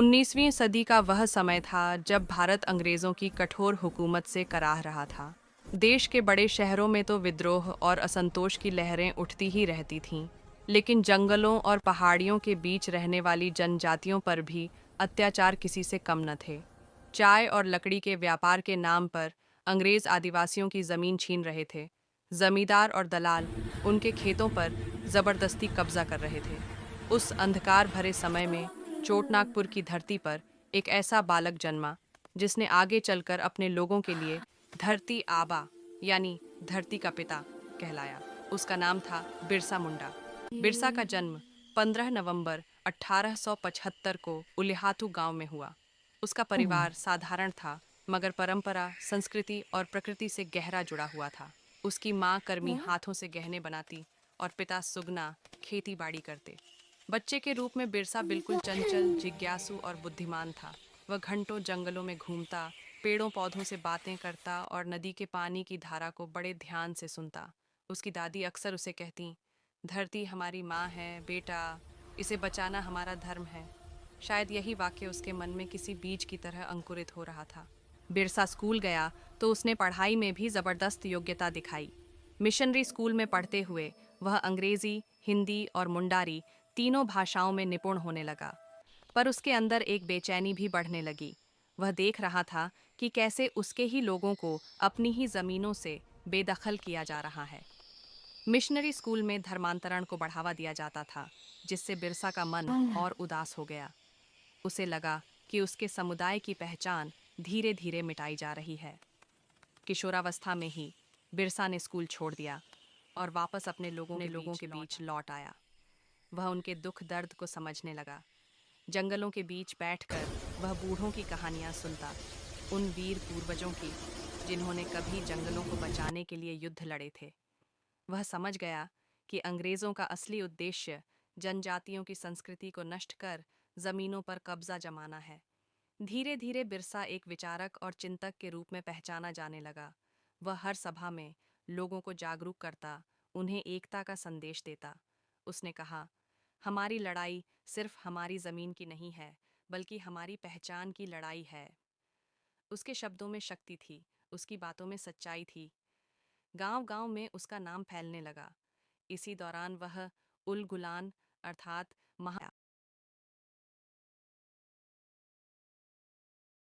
19वीं सदी का वह समय था जब भारत अंग्रेज़ों की कठोर हुकूमत से कराह रहा था। देश के बड़े शहरों में तो विद्रोह और असंतोष की लहरें उठती ही रहती थीं, लेकिन जंगलों और पहाड़ियों के बीच रहने वाली जनजातियों पर भी अत्याचार किसी से कम न थे। चाय और लकड़ी के व्यापार के नाम पर अंग्रेज़ आदिवासियों की ज़मीन छीन रहे थे। जमींदार और दलाल उनके खेतों पर ज़बरदस्ती कब्जा कर रहे थे। उस अंधकार भरे समय में चोटनागपुर की धरती पर एक ऐसा बालक जन्मा जिसने आगे चलकर अपने लोगों के लिए धरती आबा यानी धरती का पिता कहलाया। उसका नाम था बिरसा मुंडा। बिरसा का जन्म 15 नवंबर 1875 को उलिहातू गांव में हुआ। उसका परिवार साधारण था, मगर परंपरा, संस्कृति और प्रकृति से गहरा जुड़ा हुआ था। उसकी माँ कर्मी हाथों से गहने बनाती और पिता सुगना खेती बाड़ी करते। बच्चे के रूप में बिरसा बिल्कुल चंचल, जिज्ञासु और बुद्धिमान था। वह घंटों जंगलों में घूमता, पेड़ों पौधों से बातें करता और नदी के पानी की धारा को बड़े ध्यान से सुनता। उसकी दादी अक्सर उसे कहती, धरती हमारी माँ है बेटा, इसे बचाना हमारा धर्म है। शायद यही वाक्य उसके मन में किसी बीज की तरह अंकुरित हो रहा था। बिरसा स्कूल गया तो उसने पढ़ाई में भी जबरदस्त योग्यता दिखाई। मिशनरी स्कूल में पढ़ते हुए वह अंग्रेजी, हिंदी और मुंडारी तीनों भाषाओं में निपुण होने लगा। पर उसके अंदर एक बेचैनी भी बढ़ने लगी। वह देख रहा था कि कैसे उसके ही लोगों को अपनी ही जमीनों से बेदखल किया जा रहा है। मिशनरी स्कूल में धर्मांतरण को बढ़ावा दिया जाता था, जिससे बिरसा का मन और उदास हो गया। उसे लगा कि उसके समुदाय की पहचान धीरे धीरे मिटाई जा रही है। किशोरावस्था में ही बिरसा ने स्कूल छोड़ दिया और वापस अपने लोगों के बीच लौट आया। वह उनके दुख दर्द को समझने लगा। जंगलों के बीच बैठकर वह बूढ़ों की कहानियां सुनता, उन वीर पूर्वजों की जिन्होंने कभी जंगलों को बचाने के लिए युद्ध लड़े थे। वह समझ गया कि अंग्रेजों का असली उद्देश्य जनजातियों की संस्कृति को नष्ट कर जमीनों पर कब्जा जमाना है। धीरे धीरे बिरसा एक विचारक और चिंतक के रूप में पहचाना जाने लगा। वह हर सभा में लोगों को जागरूक करता, उन्हें एकता का संदेश देता। उसने कहा, हमारी लड़ाई सिर्फ हमारी जमीन की नहीं है, बल्कि हमारी पहचान की लड़ाई है। उसके शब्दों में शक्ति थी, उसकी बातों में सच्चाई थी। गांव-गांव में उसका नाम फैलने लगा। इसी दौरान वह उल गुलान अर्थात